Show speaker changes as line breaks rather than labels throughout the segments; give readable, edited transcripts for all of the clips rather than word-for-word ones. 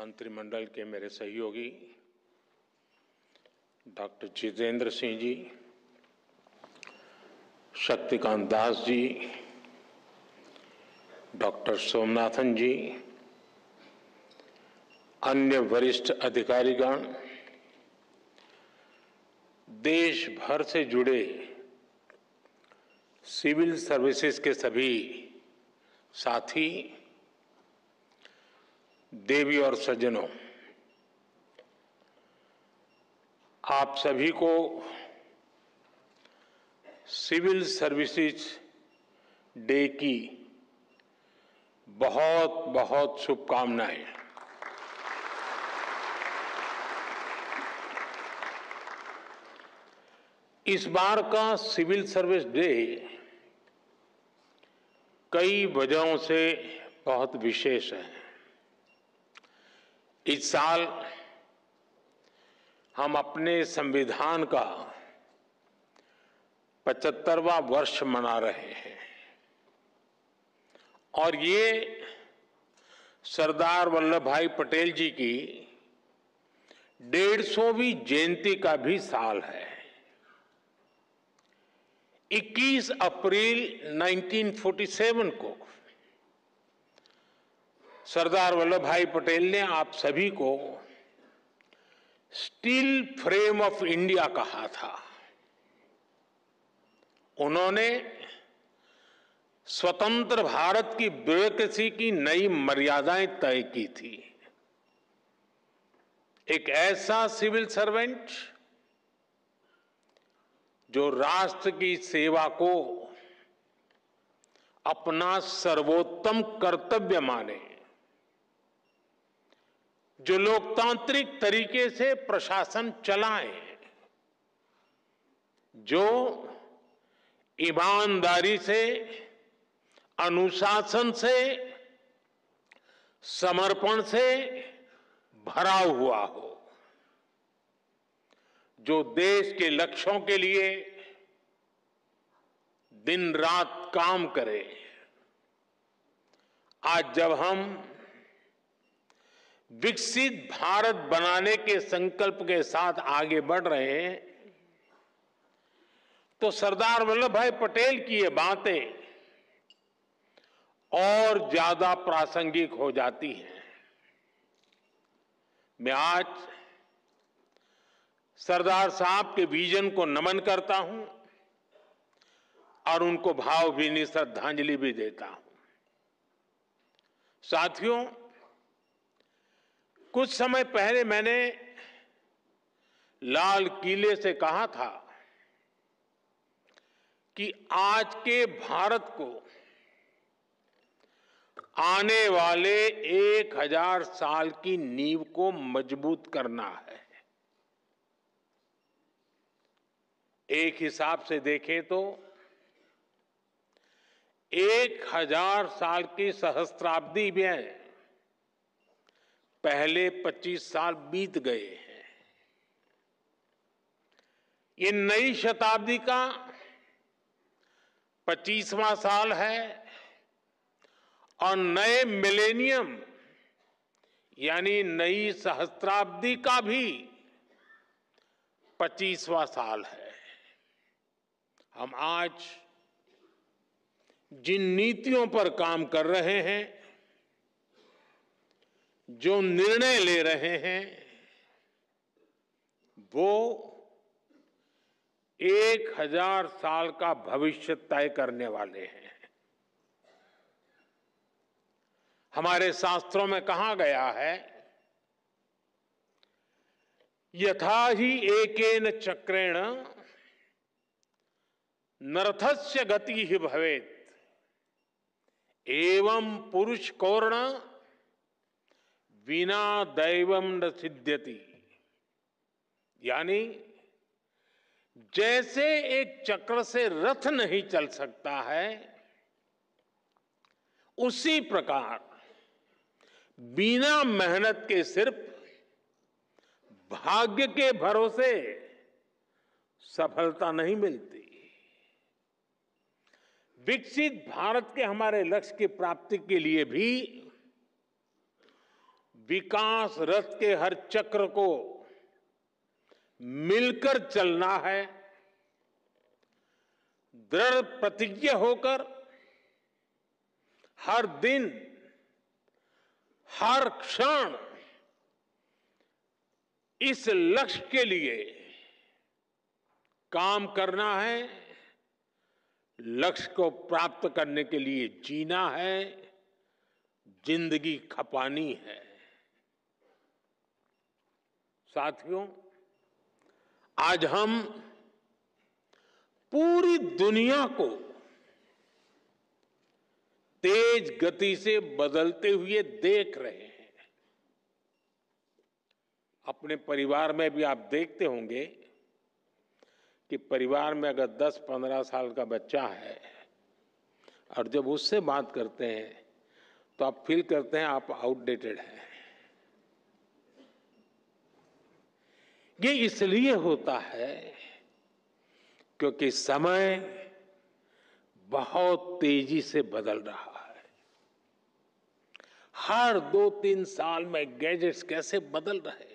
मंत्रिमंडल के मेरे सहयोगी डॉक्टर जितेंद्र सिंह जी, शक्तिकांत दास जी, डॉक्टर सोमनाथन जी, अन्य वरिष्ठ अधिकारीगण, देश भर से जुड़े सिविल सर्विसेज के सभी साथी, देवी और सज्जनों, आप सभी को सिविल सर्विसेज डे की बहुत बहुत शुभकामनाएं। इस बार का सिविल सर्विस डे कई वजहों से बहुत विशेष है। इस साल हम अपने संविधान का 75वां वर्ष मना रहे हैं और ये सरदार वल्लभ भाई पटेल जी की 150वीं जयंती का भी साल है। 21 अप्रैल 1947 को सरदार वल्लभ भाई पटेल ने आप सभी को स्टील फ्रेम ऑफ इंडिया कहा था। उन्होंने स्वतंत्र भारत की ब्यूरोक्रेसी की नई मर्यादाएं तय की थी। एक ऐसा सिविल सर्वेंट जो राष्ट्र की सेवा को अपना सर्वोत्तम कर्तव्य माने, जो लोकतांत्रिक तरीके से प्रशासन चलाए, जो ईमानदारी से, अनुशासन से, समर्पण से भरा हुआ हो, जो देश के लक्ष्यों के लिए दिन रात काम करे। आज जब हम विकसित भारत बनाने के संकल्प के साथ आगे बढ़ रहे हैं, तो सरदार वल्लभ भाई पटेल की ये बातें और ज्यादा प्रासंगिक हो जाती हैं। मैं आज सरदार साहब के विजन को नमन करता हूं और उनको भावभीनी श्रद्धांजलि भी देता हूं। साथियों, कुछ समय पहले मैंने लाल किले से कहा था कि आज के भारत को आने वाले 1000 साल की नींव को मजबूत करना है। एक हिसाब से देखें तो 1000 साल की सहस्त्राब्दी में पहले 25 साल बीत गए हैं। ये नई शताब्दी का 25वां साल है और नए मिलेनियम यानी नई सहस्त्राब्दी का भी 25वां साल है। हम आज जिन नीतियों पर काम कर रहे हैं, जो निर्णय ले रहे हैं, वो 1000 साल का भविष्य तय करने वाले हैं। हमारे शास्त्रों में कहा गया है, यथा ही एकेन चक्रेण नरथस्य गति ही भवेत् एवं पुरुष कौर्ण विना दैवम न सिद्ध्यति। यानी जैसे एक चक्र से रथ नहीं चल सकता है, उसी प्रकार बिना मेहनत के सिर्फ भाग्य के भरोसे सफलता नहीं मिलती। विकसित भारत के हमारे लक्ष्य की प्राप्ति के लिए भी विकास रथ के हर चक्र को मिलकर चलना है, दृढ़ प्रतिज्ञ होकर हर दिन, हर क्षण इस लक्ष्य के लिए काम करना है, लक्ष्य को प्राप्त करने के लिए जीना है, जिंदगी खपानी है। साथियों, आज हम पूरी दुनिया को तेज गति से बदलते हुए देख रहे हैं। अपने परिवार में भी आप देखते होंगे कि परिवार में अगर 10-15 साल का बच्चा है और जब उससे बात करते हैं तो आप फील करते हैं आप आउटडेटेड हैं। ये इसलिए होता है क्योंकि समय बहुत तेजी से बदल रहा है। हर 2-3 साल में गैजेट्स कैसे बदल रहे हैं,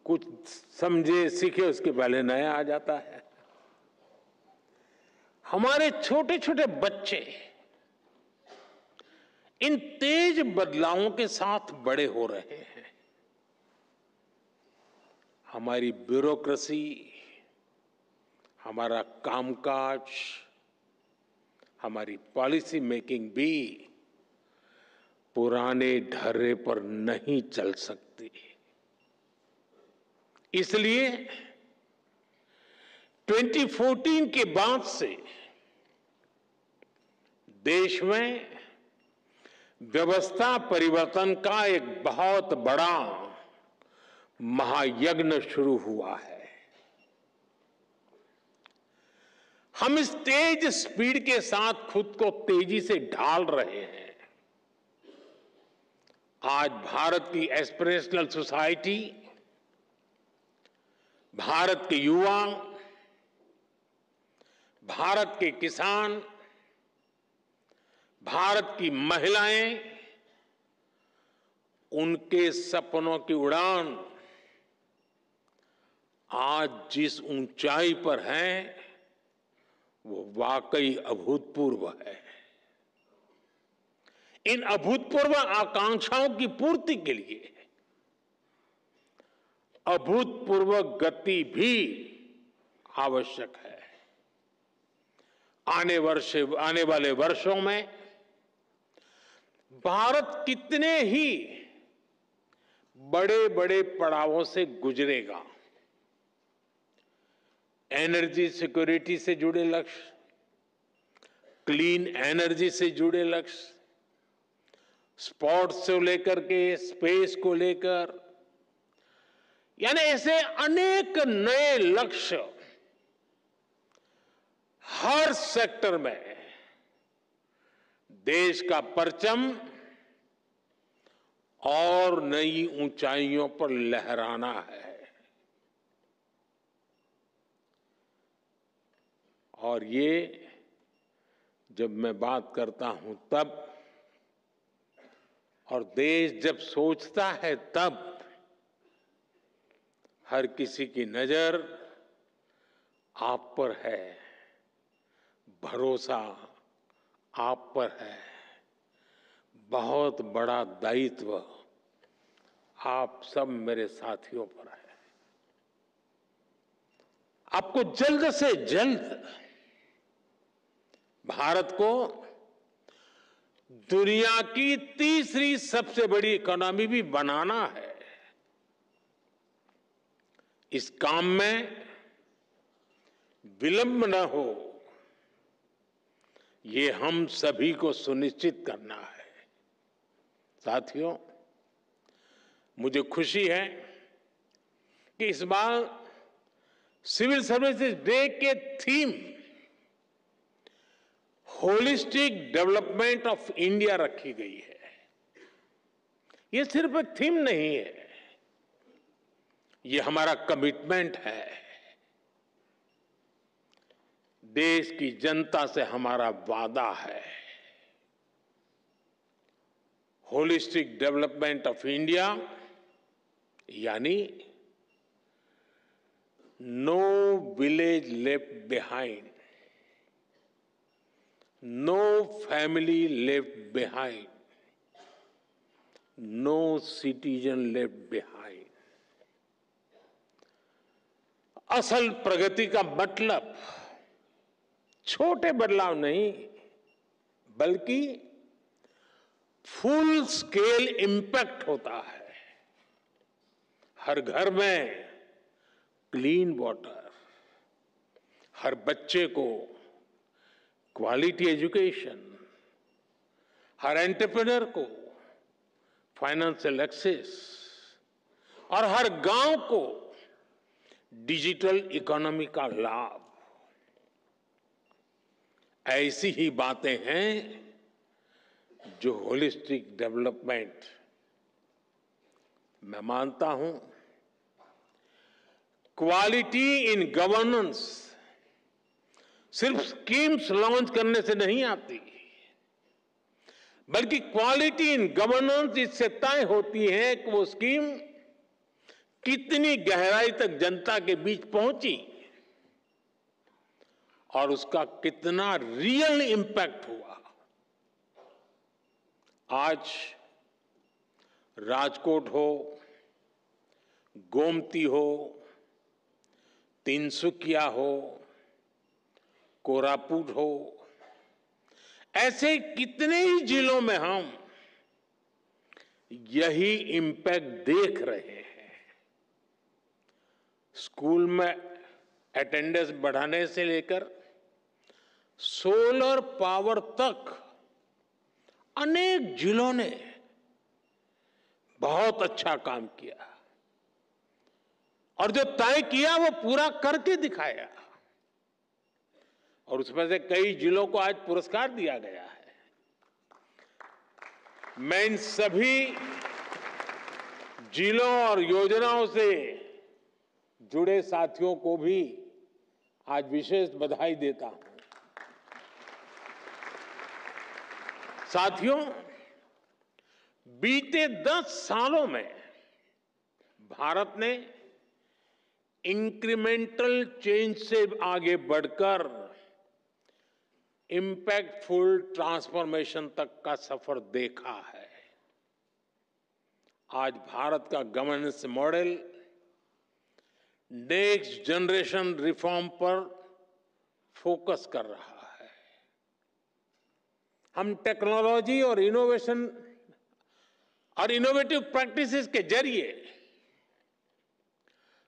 कुछ समझे सीखे उसके पहले नया आ जाता है। हमारे छोटे छोटे बच्चे इन तेज बदलावों के साथ बड़े हो रहे हैं। हमारी ब्यूरोक्रेसी, हमारा कामकाज, हमारी पॉलिसी मेकिंग भी पुराने ढर्रे पर नहीं चल सकती। इसलिए 2014 के बाद से देश में व्यवस्था परिवर्तन का एक बहुत बड़ा महायज्ञ शुरू हुआ है। हम इस तेज स्पीड के साथ खुद को तेजी से ढाल रहे हैं। आज भारत की एस्पिरेशनल सोसाइटी, भारत के युवा, भारत के किसान, भारत की महिलाएं, उनके सपनों की उड़ान आज जिस ऊंचाई पर है वो वाकई अभूतपूर्व है। इन अभूतपूर्व आकांक्षाओं की पूर्ति के लिए अभूतपूर्व गति भी आवश्यक है। आने वाले वर्षों में भारत कितने ही बड़े बड़े पड़ावों से गुजरेगा। एनर्जी सिक्योरिटी से जुड़े लक्ष्य, क्लीन एनर्जी से जुड़े लक्ष्य, स्पोर्ट्स से लेकर के स्पेस को लेकर, यानी ऐसे अनेक नए लक्ष्य हर सेक्टर में देश का परचम और नई ऊंचाइयों पर लहराना है। और ये जब मैं बात करता हूं तब, और देश जब सोचता है तब, हर किसी की नजर आप पर है, भरोसा आप पर है, बहुत बड़ा दायित्व आप सब मेरे साथियों पर है। आपको जल्द से जल्द भारत को दुनिया की तीसरी सबसे बड़ी इकोनॉमी भी बनाना है। इस काम में विलंब न हो, ये हम सभी को सुनिश्चित करना है। साथियों, मुझे खुशी है कि इस बार सिविल सर्विसेज डे के theme holistic development of India रखी गई है। ये सिर्फ एक थीम नहीं है, ये हमारा कमिटमेंट है। देश की जनता से हमारा वादा है। होलिस्टिक डेवलपमेंट ऑफ इंडिया, यानी no village left behind, no family left behind, no citizen left behind. असल प्रगति का मतलब छोटे बदलाव नहीं, बल्कि फुल स्केल इंपैक्ट होता है। हर घर में क्लीन वाटर, हर बच्चे को क्वालिटी एजुकेशन, हर एंटरप्रेन्योर को फाइनेंशियल एक्सेस और हर गांव को डिजिटल इकोनॉमी का लाभ। ऐसी ही बातें हैं जो होलिस्टिक डेवलपमेंट, मैं मानता हूं, क्वालिटी इन गवर्नेंस सिर्फ स्कीम्स लॉन्च करने से नहीं आती, बल्कि क्वालिटी इन गवर्नेंस इससे तय होती है कि वो स्कीम कितनी गहराई तक जनता के बीच पहुंची और उसका कितना रियल इंपैक्ट हुआ। आज राजकोट हो, गोमती हो, तिनसुकिया हो, कोरापुट हो, ऐसे कितने ही जिलों में हम यही इंपैक्ट देख रहे हैं। स्कूल में अटेंडेंस बढ़ाने से लेकर सोलर पावर तक अनेक जिलों ने बहुत अच्छा काम किया और जो तय किया वो पूरा करके दिखाया, और उसमें से कई जिलों को आज पुरस्कार दिया गया है। मैं इन सभी जिलों और योजनाओं से जुड़े साथियों को भी आज विशेष बधाई देता हूं। साथियों, बीते 10 सालों में भारत ने इंक्रीमेंटल चेंज से आगे बढ़कर इंपैक्टफुल ट्रांसफॉर्मेशन तक का सफर देखा है। आज भारत का governance model next generation reform पर फोकस कर रहा है। हम टेक्नोलॉजी और इनोवेशन और इनोवेटिव प्रैक्टिसेस के जरिए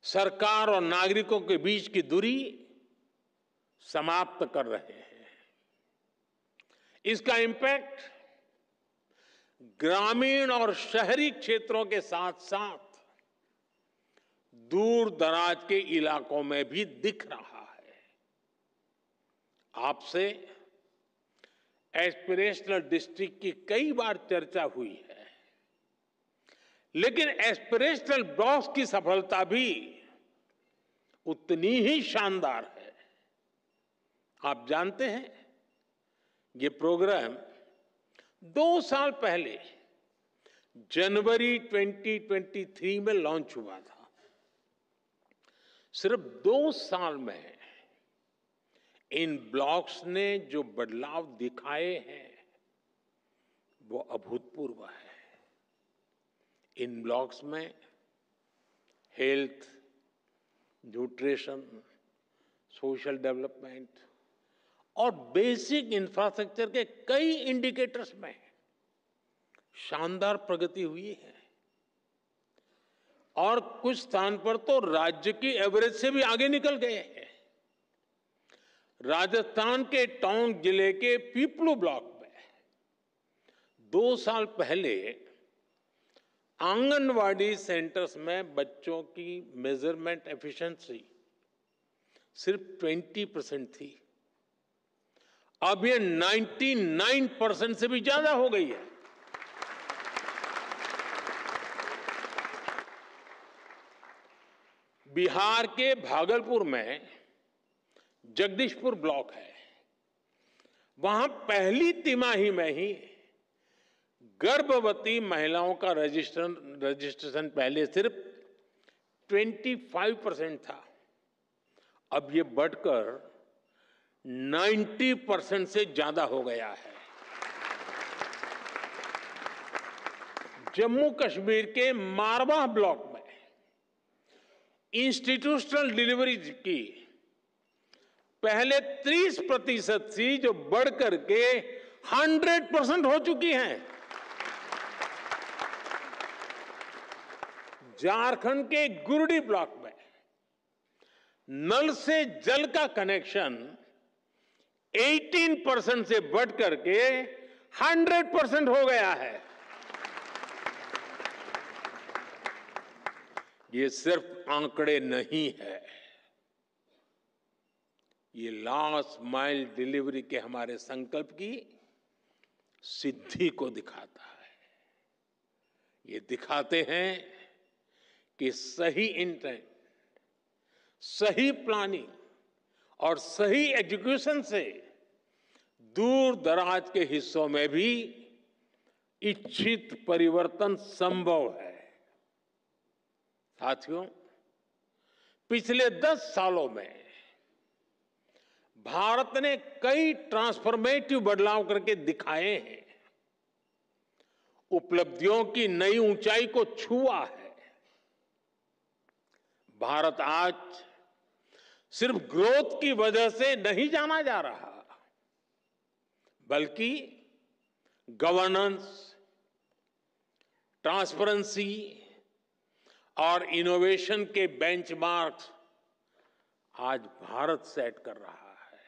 सरकार और नागरिकों के बीच की दूरी समाप्त कर रहे हैं। इसका इंपैक्ट ग्रामीण और शहरी क्षेत्रों के साथ साथ दूर दराज के इलाकों में भी दिख रहा है। आपसे एस्पिरेशनल डिस्ट्रिक्ट की कई बार चर्चा हुई है, लेकिन एस्पिरेशनल ब्लॉक्स की सफलता भी उतनी ही शानदार है। आप जानते हैं, ये प्रोग्राम 2 साल पहले जनवरी 2023 में लॉन्च हुआ था। सिर्फ 2 साल में इन ब्लॉक्स ने जो बदलाव दिखाए हैं वो अभूतपूर्व है। इन ब्लॉक्स में हेल्थ, न्यूट्रिशन, सोशल डेवलपमेंट और बेसिक इंफ्रास्ट्रक्चर के कई इंडिकेटर्स में शानदार प्रगति हुई है और कुछ स्थान पर तो राज्य की एवरेज से भी आगे निकल गए हैं। राजस्थान के टोंक जिले के पीपलू ब्लॉक में 2 साल पहले आंगनवाड़ी सेंटर्स में बच्चों की मेजरमेंट एफिशिएंसी सिर्फ 20% थी। अब ये 99% से भी ज्यादा हो गई है। बिहार के भागलपुर में जगदीशपुर ब्लॉक है। वहां पहली तिमाही में ही गर्भवती महिलाओं का रजिस्ट्रेशन पहले सिर्फ 25% था, अब ये बढ़कर 90% से ज्यादा हो गया है। जम्मू कश्मीर के मारवाह ब्लॉक में इंस्टीट्यूशनल डिलीवरी की पहले 30% थी, जो बढ़कर के 100% हो चुकी हैं। झारखंड के गुरडी ब्लॉक में नल से जल का कनेक्शन 18% से बढ़कर के 100% हो गया है। ये सिर्फ आंकड़े नहीं है, ये लास्ट माइल डिलीवरी के हमारे संकल्प की सिद्धि को दिखाता है। ये दिखाते हैं कि सही इंटेंट, सही प्लानिंग और सही एजुकेशन से दूर दराज के हिस्सों में भी इच्छित परिवर्तन संभव है। साथियों, पिछले 10 सालों में भारत ने कई ट्रांसफॉर्मेटिव बदलाव करके दिखाए हैं, उपलब्धियों की नई ऊंचाई को छुआ है। भारत आज सिर्फ ग्रोथ की वजह से नहीं जाना जा रहा, बल्कि गवर्नेंस, ट्रांसपेरेंसी और इनोवेशन के बेंचमार्क्स आज भारत सेट कर रहा है।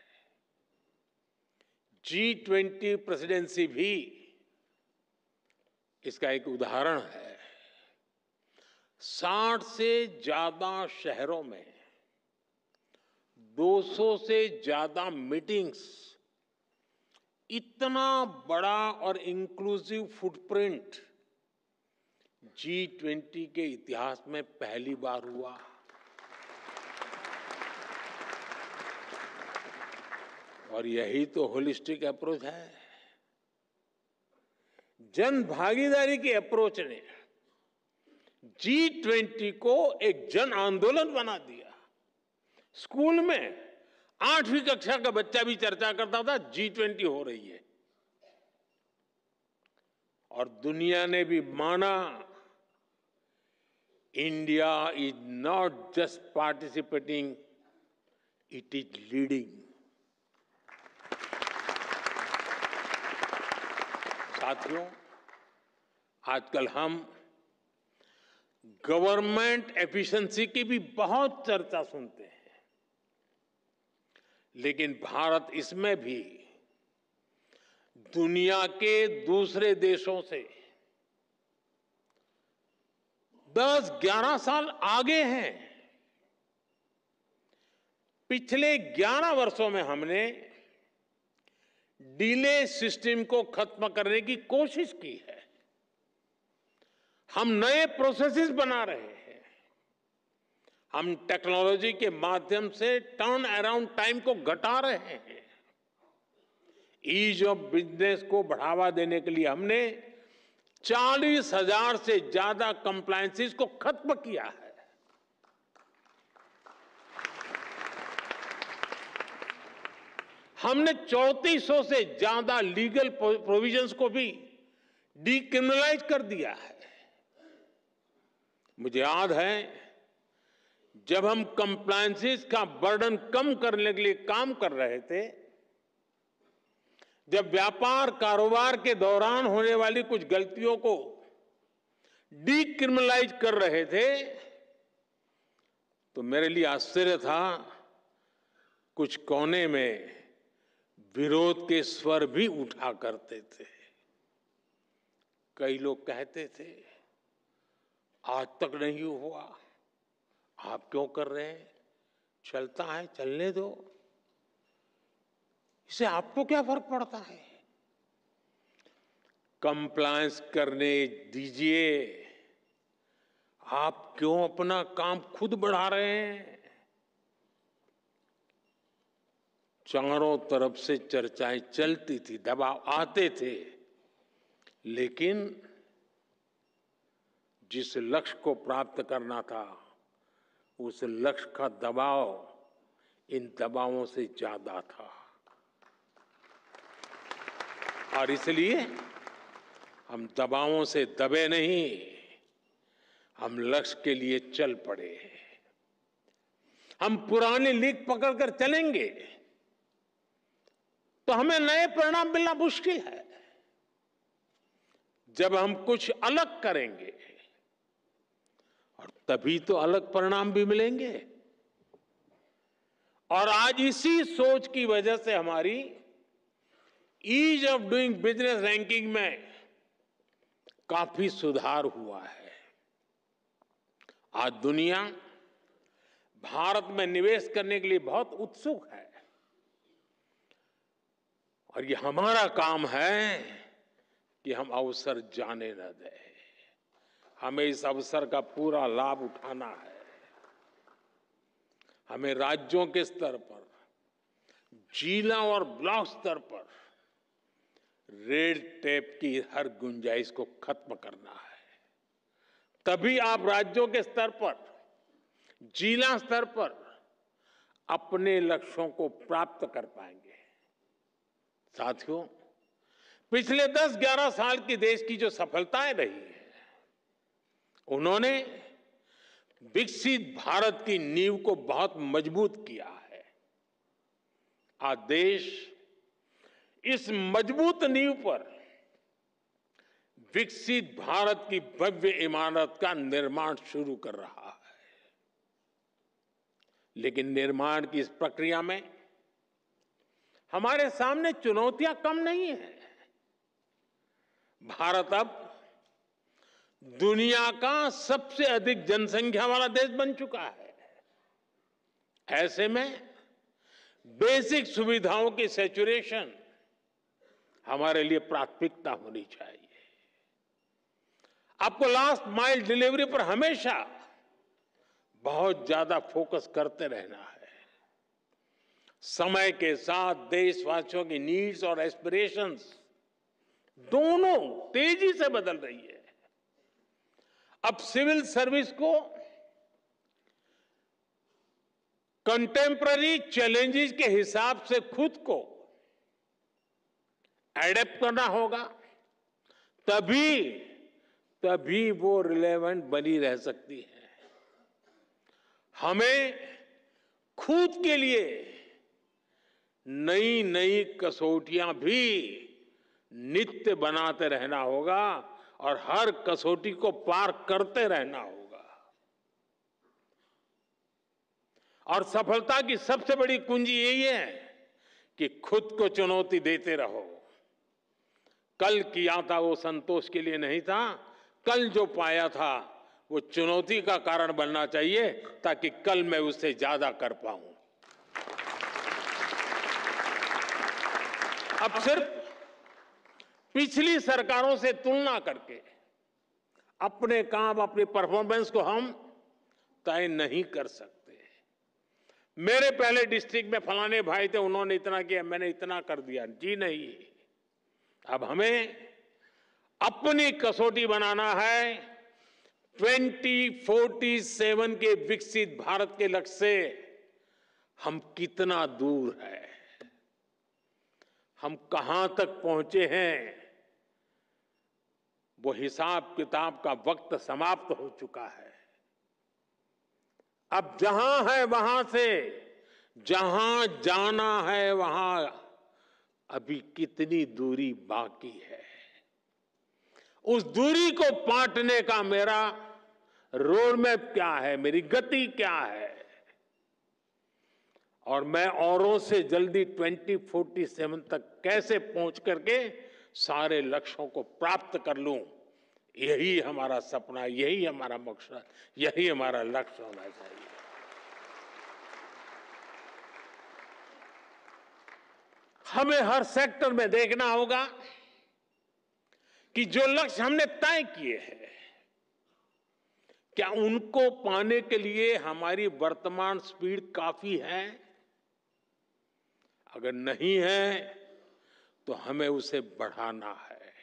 G20 प्रेसिडेंसी भी इसका एक उदाहरण है। 60 से ज्यादा शहरों में 200 से ज्यादा मीटिंग्स, इतना बड़ा और इंक्लूसिव फुटप्रिंट G20 के इतिहास में पहली बार हुआ। और यही तो होलिस्टिक अप्रोच है। जन भागीदारी की अप्रोच ने G20 को एक जन आंदोलन बना दिया। स्कूल में 8वीं कक्षा का बच्चा भी चर्चा करता था G20 हो रही है, और दुनिया ने भी माना India is not just participating, it is leading. साथियों, आजकल हम गवर्नमेंट एफिशिएंसी की भी बहुत चर्चा सुनते हैं, लेकिन भारत इसमें भी दुनिया के दूसरे देशों से 10-11 साल आगे हैं। पिछले 11 वर्षों में हमने डिले सिस्टम को खत्म करने की कोशिश की है। हम नए प्रोसेसेस बना रहे हैं। हम टेक्नोलॉजी के माध्यम से टर्न अराउंड टाइम को घटा रहे हैं। ईज ऑफ बिजनेस को बढ़ावा देने के लिए हमने 40,000 से ज्यादा कंप्लायंसेस को खत्म किया है। हमने 3400 से ज्यादा लीगल प्रोविजंस को भी डीक्रिमिनलाइज कर दिया है। मुझे याद है, जब हम कंप्लायंसेस का बर्डन कम करने के लिए काम कर रहे थे, जब व्यापार कारोबार के दौरान होने वाली कुछ गलतियों को डीक्रिमिनलाइज कर रहे थे, तो मेरे लिए आश्चर्य था, कुछ कोने में विरोध के स्वर भी उठा करते थे। कई लोग कहते थे, आज तक नहीं हुआ, आप क्यों कर रहे हैं, चलता है चलने दो, इससे आपको क्या फर्क पड़ता है, कंप्लायंस करने दीजिए, आप क्यों अपना काम खुद बढ़ा रहे हैं। चारों तरफ से चर्चाएं चलती थी, दबाव आते थे, लेकिन जिस लक्ष्य को प्राप्त करना था, उस लक्ष्य का दबाव इन दबावों से ज्यादा था। और इसलिए हम दबावों से दबे नहीं, हम लक्ष्य के लिए चल पड़े। हम पुरानी लीक पकड़कर चलेंगे तो हमें नए परिणाम मिलना मुश्किल है। जब हम कुछ अलग करेंगे और तभी तो अलग परिणाम भी मिलेंगे। और आज इसी सोच की वजह से हमारी ease of doing business ranking में काफी सुधार हुआ है। आज दुनिया भारत में निवेश करने के लिए बहुत उत्सुक है और ये हमारा काम है कि हम अवसर जाने न दें। हमें इस अवसर का पूरा लाभ उठाना है। हमें राज्यों के स्तर पर, जिला और ब्लॉक स्तर पर रेड टेप की हर गुंजाइश को खत्म करना है। तभी आप राज्यों के स्तर पर, जिला स्तर पर अपने लक्ष्यों को प्राप्त कर पाएंगे। साथियों, पिछले 10-11 साल की देश की जो सफलताएं रही है, उन्होंने विकसित भारत की नींव को बहुत मजबूत किया है। आज देश इस मजबूत नींव पर विकसित भारत की भव्य इमारत का निर्माण शुरू कर रहा है। लेकिन निर्माण की इस प्रक्रिया में हमारे सामने चुनौतियां कम नहीं है। भारत अब दुनिया का सबसे अधिक जनसंख्या वाला देश बन चुका है। ऐसे में बेसिक सुविधाओं की सैचुरेशन हमारे लिए प्राथमिकता होनी चाहिए। आपको लास्ट माइल डिलीवरी पर हमेशा बहुत ज्यादा फोकस करते रहना है। समय के साथ देशवासियों की नीड्स और एस्पिरेशंस दोनों तेजी से बदल रही है। अब सिविल सर्विस को कंटेम्पररी चैलेंजेस के हिसाब से खुद को एडेप्ट करना होगा, तभी वो रिलेवेंट बनी रह सकती है। हमें खुद के लिए नई नई कसौटियां भी नित्य बनाते रहना होगा और हर कसौटी को पार करते रहना होगा। और सफलता की सबसे बड़ी कुंजी यही है कि खुद को चुनौती देते रहो। कल किया था वो संतोष के लिए नहीं था, कल जो पाया था वो चुनौती का कारण बनना चाहिए ताकि कल मैं उससे ज्यादा कर पाऊं। अब सिर्फ पिछली सरकारों से तुलना करके अपने काम, अपनी परफॉर्मेंस को हम तय नहीं कर सकते। मेरे पहले डिस्ट्रिक्ट में फलाने भाई थे, उन्होंने इतना किया, मैंने इतना कर दिया, जी नहीं। अब हमें अपनी कसौटी बनाना है। 2047 के विकसित भारत के लक्ष्य से हम कितना दूर हैं, हम कहां तक पहुंचे हैं, वो हिसाब किताब का वक्त समाप्त हो चुका है। अब जहां है वहां से जहां जाना है वहां अभी कितनी दूरी बाकी है, उस दूरी को पाटने का मेरा रोड मैप क्या है, मेरी गति क्या है, और मैं औरों से जल्दी 2047 तक कैसे पहुंच करके सारे लक्ष्यों को प्राप्त कर लूं, यही हमारा सपना, यही हमारा मकसद, यही हमारा लक्ष्य होना चाहिए। हमें हर सेक्टर में देखना होगा कि जो लक्ष्य हमने तय किए हैं, क्या उनको पाने के लिए हमारी वर्तमान स्पीड काफी है? अगर नहीं है तो हमें उसे बढ़ाना है।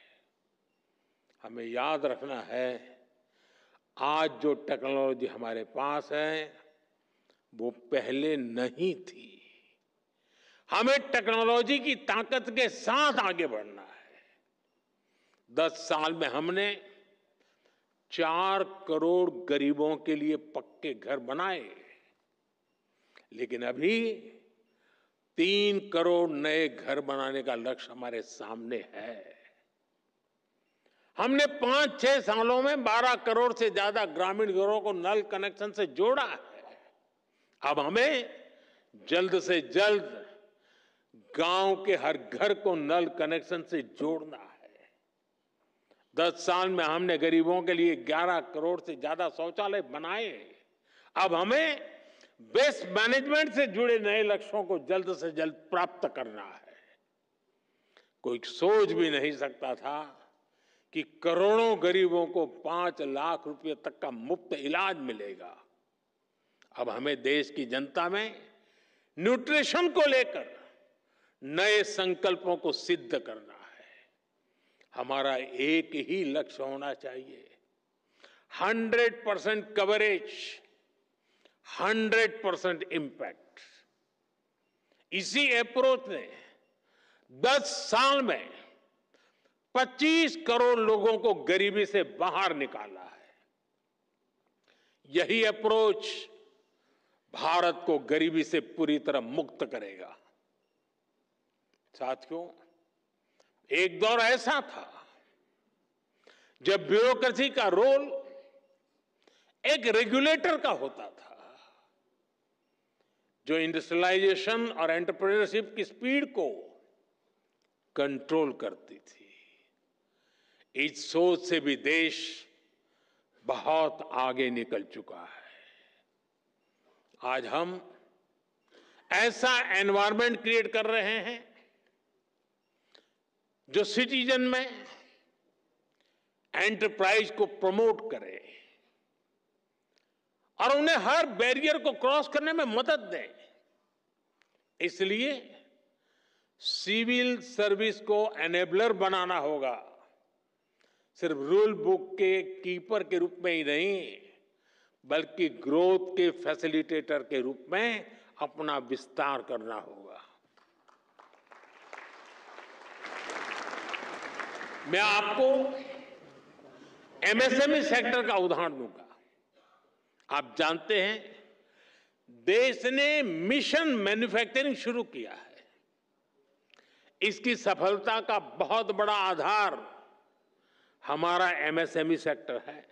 हमें याद रखना है, आज जो टेक्नोलॉजी हमारे पास है वो पहले नहीं थी। हमें टेक्नोलॉजी की ताकत के साथ आगे बढ़ना है। 10 साल में हमने 4 करोड़ गरीबों के लिए पक्के घर बनाए, लेकिन अभी 3 करोड़ नए घर बनाने का लक्ष्य हमारे सामने है। हमने 5-6 सालों में 12 करोड़ से ज्यादा ग्रामीण घरों को नल कनेक्शन से जोड़ा है। अब हमें जल्द से जल्द गांव के हर घर को नल कनेक्शन से जोड़ना है। 10 साल में हमने गरीबों के लिए 11 करोड़ से ज्यादा शौचालय बनाए। अब हमें वेस्ट मैनेजमेंट से जुड़े नए लक्ष्यों को जल्द से जल्द प्राप्त करना है। कोई सोच भी नहीं सकता था कि करोड़ों गरीबों को 5 लाख रुपए तक का मुफ्त इलाज मिलेगा। अब हमें देश की जनता में न्यूट्रिशन को लेकर नए संकल्पों को सिद्ध करना है। हमारा एक ही लक्ष्य होना चाहिए, 100% कवरेज, 100% इम्पैक्ट। इसी अप्रोच ने 10 साल में 25 करोड़ लोगों को गरीबी से बाहर निकाला है। यही अप्रोच भारत को गरीबी से पूरी तरह मुक्त करेगा। साथियों, एक दौर ऐसा था जब ब्यूरोक्रेसी का रोल एक रेगुलेटर का होता था, जो इंडस्ट्रियलाइजेशन और एंटरप्रेन्योरशिप की स्पीड को कंट्रोल करती थी। इस सोच से भी देश बहुत आगे निकल चुका है। आज हम ऐसा एनवायरनमेंट क्रिएट कर रहे हैं जो सिटीजन में एंटरप्राइज को प्रमोट करे और उन्हें हर बैरियर को क्रॉस करने में मदद दे। इसलिए सिविल सर्विस को एनेबलर बनाना होगा, सिर्फ रूल बुक के कीपर के रूप में ही नहीं, बल्कि ग्रोथ के फैसिलिटेटर के रूप में अपना विस्तार करना होगा। मैं आपको एमएसएमई सेक्टर का उदाहरण दूंगा। आप जानते हैं, देश ने मिशन मैन्युफैक्चरिंग शुरू किया है। इसकी सफलता का बहुत बड़ा आधार हमारा एमएसएमई सेक्टर है।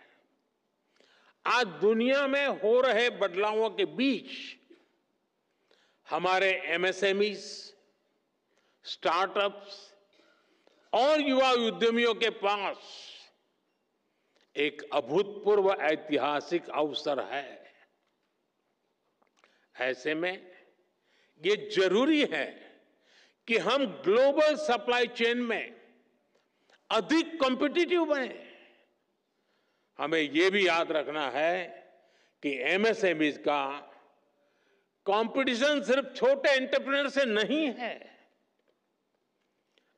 आज दुनिया में हो रहे बदलावों के बीच हमारे एमएसएमई, स्टार्टअप्स और युवा उद्यमियों के पास एक अभूतपूर्व ऐतिहासिक अवसर है। ऐसे में ये जरूरी है कि हम ग्लोबल सप्लाई चेन में अधिक कॉम्पिटिटिव बने। हमें यह भी याद रखना है कि एमएसएमईज का कंपटीशन सिर्फ छोटे एंटरप्रेन्योर से नहीं है,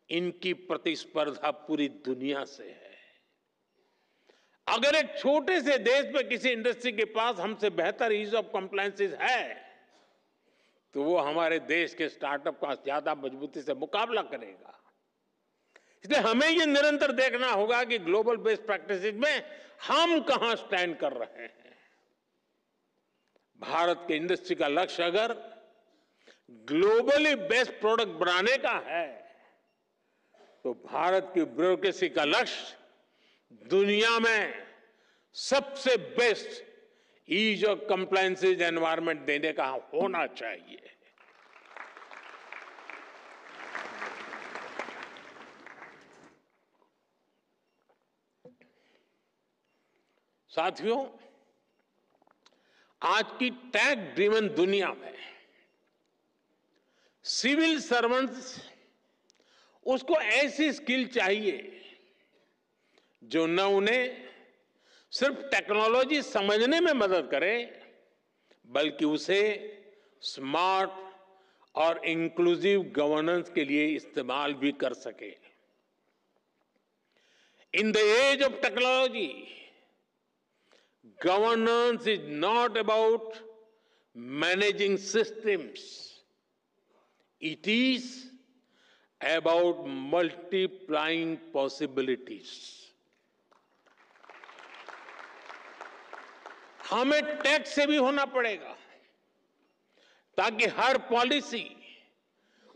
इनकी प्रतिस्पर्धा पूरी दुनिया से है। अगर एक छोटे से देश में किसी इंडस्ट्री के पास हमसे बेहतर ईज ऑफ कंप्लायंसेस है, तो वो हमारे देश के स्टार्टअप का ज्यादा मजबूती से मुकाबला करेगा। इसलिए हमें ये निरंतर देखना होगा कि ग्लोबल बेस्ट प्रैक्टिसेस में हम कहां स्टैंड कर रहे हैं। भारत के इंडस्ट्री का लक्ष्य अगर ग्लोबली बेस्ट प्रोडक्ट बनाने का है, तो भारत की ब्यूरोक्रेसी का लक्ष्य दुनिया में सबसे best ease of compliances environment देने का होना चाहिए। साथियों, आज की टैग ड्रिवन दुनिया में सिविल सर्वेंट्स, उसको ऐसी स्किल चाहिए जो न उन्हें सिर्फ टेक्नोलॉजी समझने में मदद करे, बल्कि उसे स्मार्ट और इंक्लूसिव गवर्नेंस के लिए इस्तेमाल भी कर सके। In the age of technology, governance is not about managing systems. It is about multiplying possibilities. हमें टैक्स से भी होना पड़ेगा ताकि हर पॉलिसी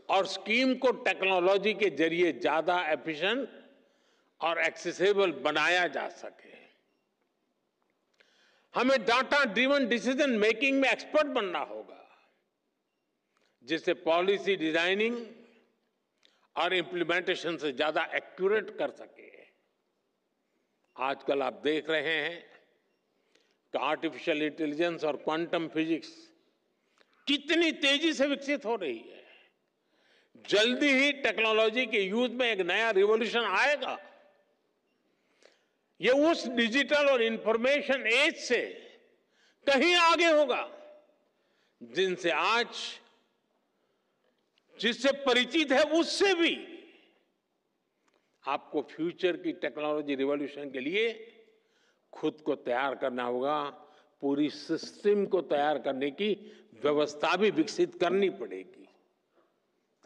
और स्कीम को टेक्नोलॉजी के जरिए ज्यादा एफिशिएंट और एक्सेसिबल बनाया जा सके। हमें डाटा ड्रिवन डिसीजन मेकिंग में एक्सपर्ट बनना होगा, जिससे पॉलिसी डिजाइनिंग और इंप्लीमेंटेशन से ज्यादा एक्यूरेट कर सके। आजकल आप देख रहे हैं कि आर्टिफिशियल इंटेलिजेंस और क्वांटम फिजिक्स कितनी तेजी से विकसित हो रही है। जल्दी ही टेक्नोलॉजी के यूज में एक नया रिवॉल्यूशन आएगा। ये उस डिजिटल और इंफॉर्मेशन एज से कहीं आगे होगा जिससे परिचित है उससे भी आपको फ्यूचर की टेक्नोलॉजी रिवॉल्यूशन के लिए खुद को तैयार करना होगा। पूरी सिस्टम को तैयार करने की व्यवस्था भी विकसित करनी पड़ेगी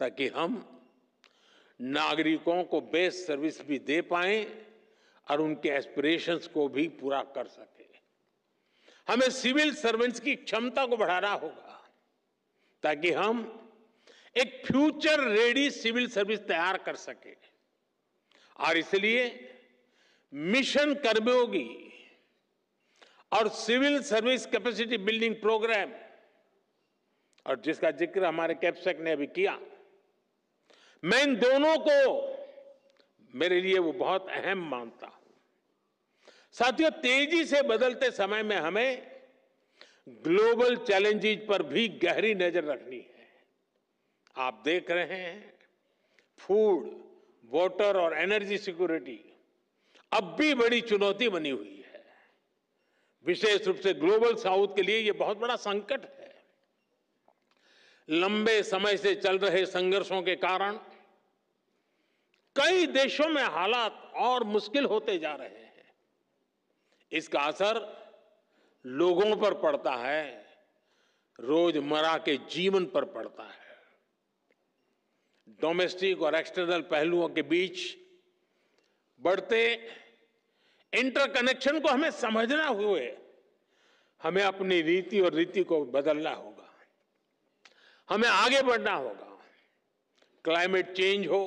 ताकि हम नागरिकों को बेस्ट सर्विस भी दे पाएं और उनके एस्पिरेशंस को भी पूरा कर सके। हमें सिविल सर्वेंट्स की क्षमता को बढ़ाना होगा ताकि हम एक फ्यूचर रेडी सिविल सर्विस तैयार कर सके। और इसलिए मिशन कर्मयोगी और civil service capacity building programme, और जिसका जिक्र हमारे कैप्सेक ने अभी किया, मैं इन दोनों को मेरे लिए वो बहुत अहम मानता हूं। साथियों, तेजी से बदलते समय में हमें ग्लोबल चैलेंजेस पर भी गहरी नजर रखनी है। आप देख रहे हैं फूड, वाटर और एनर्जी सिक्योरिटी अब भी बड़ी चुनौती बनी हुई है। विशेष रूप से ग्लोबल साउथ के लिए यह बहुत बड़ा संकट है। लंबे समय से चल रहे संघर्षों के कारण कई देशों में हालात और मुश्किल होते जा रहे हैं। इसका असर लोगों पर पड़ता है, रोजमर्रा के जीवन पर पड़ता है। डोमेस्टिक और एक्सटर्नल पहलुओं के बीच बढ़ते इंटरकनेक्शन को हमें समझना हुए हमें अपनी रीति और रीति को बदलना होगा। हमें आगे बढ़ना होगा। क्लाइमेट चेंज हो,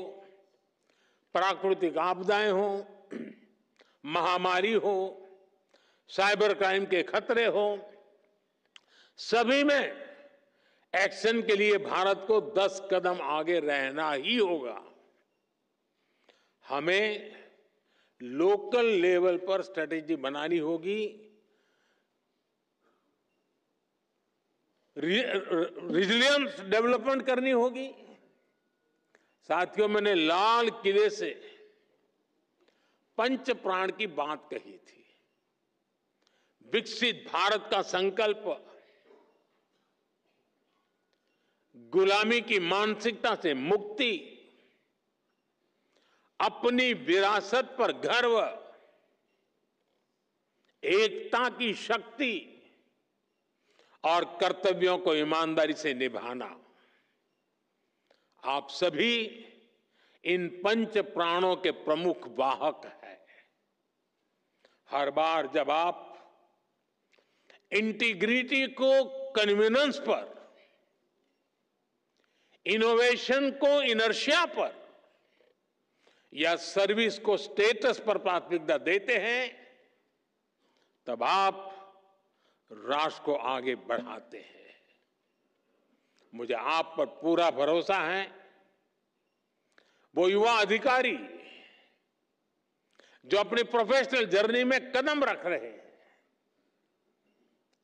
प्राकृतिक आपदाएं हो, महामारी हो, साइबर क्राइम के खतरे हो, सभी में एक्शन के लिए भारत को 10 कदम आगे रहना ही होगा। हमें लोकल लेवल पर स्ट्रेटेजी बनानी होगी, रिजिलियंस डेवलपमेंट करनी होगी। साथियों, मैंने लाल किले से पंच प्राण की बात कही थी। विकसित भारत का संकल्प गुलामी की मानसिकता से मुक्ति, अपनी विरासत पर गर्व, एकता की शक्ति और कर्तव्यों को ईमानदारी से निभाना। आप सभी इन पंच प्राणों के प्रमुख वाहक हैं। हर बार जब आप इंटीग्रिटी को कन्वीनियंस पर, इनोवेशन को इनर्शिया पर या सर्विस को स्टेटस पर प्राथमिकता देते हैं, तब आप राष्ट्र को आगे बढ़ाते हैं। मुझे आप पर पूरा भरोसा है। वो युवा अधिकारी जो अपनी प्रोफेशनल जर्नी में कदम रख रहे हैं,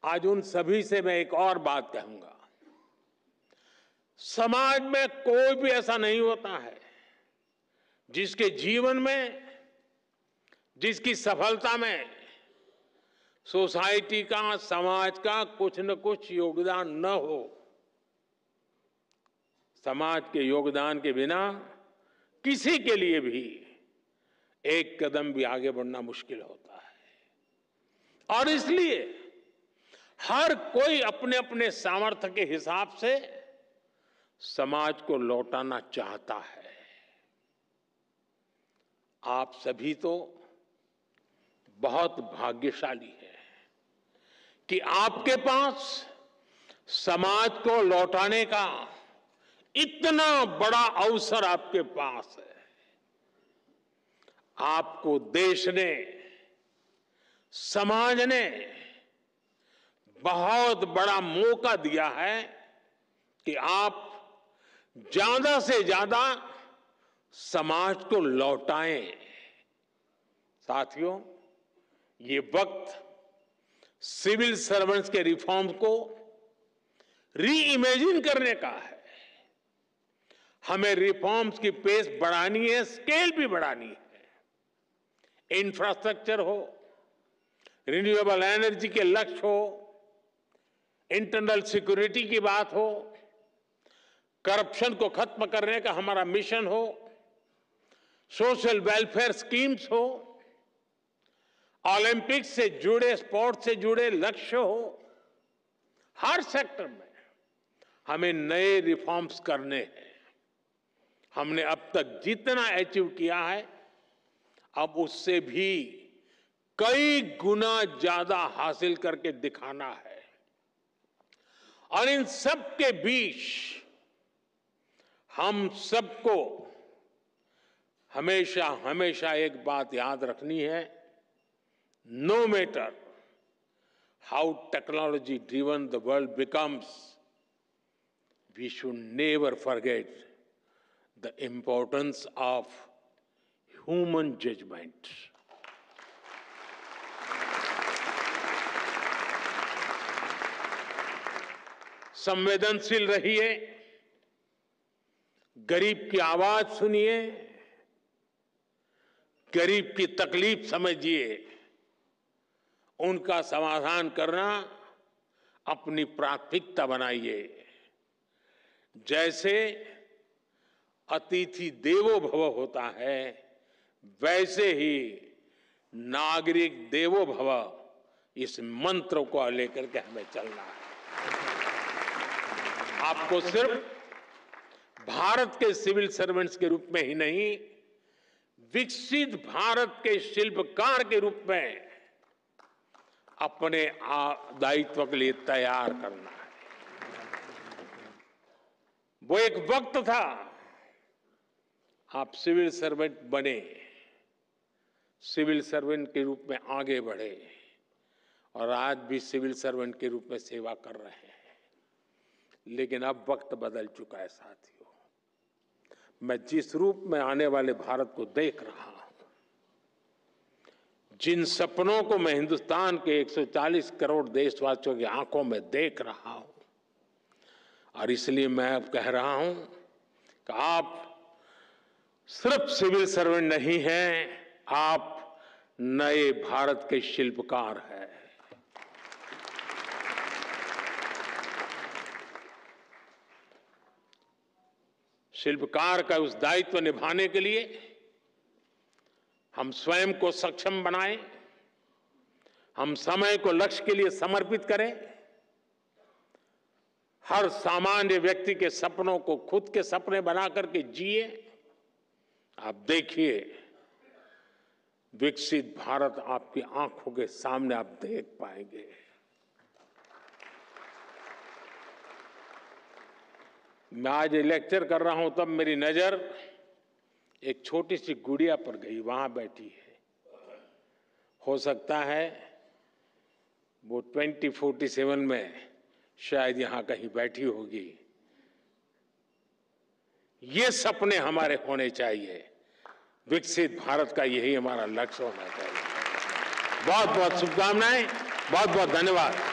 आज उन सभी से मैं एक और बात कहूंगा। समाज में कोई भी ऐसा नहीं होता है जिसके जीवन में, जिसकी सफलता में सोसाइटी का, समाज का कुछ न कुछ योगदान न हो। समाज के योगदान के बिना किसी के लिए भी एक कदम भी आगे बढ़ना मुश्किल होता है। और इसलिए हर कोई अपने अपने सामर्थ्य के हिसाब से समाज को लौटाना चाहता है। आप सभी तो बहुत भाग्यशाली हैं कि आपके पास समाज को लौटाने का इतना बड़ा अवसर आपके पास है। आपको देश ने, समाज ने बहुत बड़ा मौका दिया है कि आप ज्यादा से ज्यादा समाज को लौटाएं। साथियों, ये वक्त सिविल सर्वेंट्स के रिफॉर्म को री इमेजिन करने का है। हमें रिफॉर्म्स की पेस बढ़ानी है, स्केल भी बढ़ानी है। इंफ्रास्ट्रक्चर हो, रिन्यूएबल एनर्जी के लक्ष्य हो, इंटरनल सिक्योरिटी की बात हो, करप्शन को खत्म करने का हमारा मिशन हो, सोशल वेलफेयर स्कीम्स हो, ओलंपिक्स से जुड़े, स्पोर्ट्स से जुड़े लक्ष्य हो, हर सेक्टर में हमें नए रिफॉर्म्स करने हैं। हमने अब तक जितना अचीव किया है, अब उससे भी कई गुना ज्यादा हासिल करके दिखाना है। और इन सब के बीच हम सबको हमेशा हमेशा एक बात याद रखनी है, no matter how technology driven the world becomes, we should never forget the importance of human judgment. संवेदनशील रहिए, गरीब की आवाज सुनिए, गरीब की तकलीफ समझिए, उनका समाधान करना अपनी प्राथमिकता बनाइए। जैसे अतिथि देवो भव होता है, वैसे ही नागरिक देवो भव, इस मंत्र को लेकर के हमें चलना है। आपको सिर्फ भारत के सिविल सर्वेंट्स के रूप में ही नहीं, विकसित भारत के शिल्पकार के रूप में अपने दायित्व के लिए तैयार करना है। वो एक वक्त था, आप सिविल सर्वेंट बने, सिविल सर्वेंट के रूप में आगे बढ़े और आज भी सिविल सर्वेंट के रूप में सेवा कर रहे हैं। लेकिन अब वक्त बदल चुका है साथियों। मैं जिस रूप में आने वाले भारत को देख रहा हूं, जिन सपनों को मैं हिंदुस्तान के 140 करोड़ देशवासियों की आंखों में देख रहा हूं, और इसलिए मैं अब कह रहा हूं कि आप सिर्फ सिविल सर्वेंट नहीं हैं, आप नए भारत के शिल्पकार हैं। शिल्पकार का उस दायित्व निभाने के लिए हम स्वयं को सक्षम बनाएं, हम समय को लक्ष्य के लिए समर्पित करें, हर सामान्य व्यक्ति के सपनों को खुद के सपने बना करके जिए। आप देखिए, विकसित भारत आपकी आंखों के सामने आप देख पाएंगे। मैं आज लेक्चर कर रहा हूं, तब मेरी नजर एक छोटी सी गुड़िया पर गई, वहां बैठी है। हो सकता है वो 2047 में शायद यहां कहीं बैठी होगी। ये सपने हमारे होने चाहिए, विकसित भारत का यही हमारा लक्ष्य होना चाहिए। बहुत बहुत शुभकामनाएं, बहुत बहुत धन्यवाद।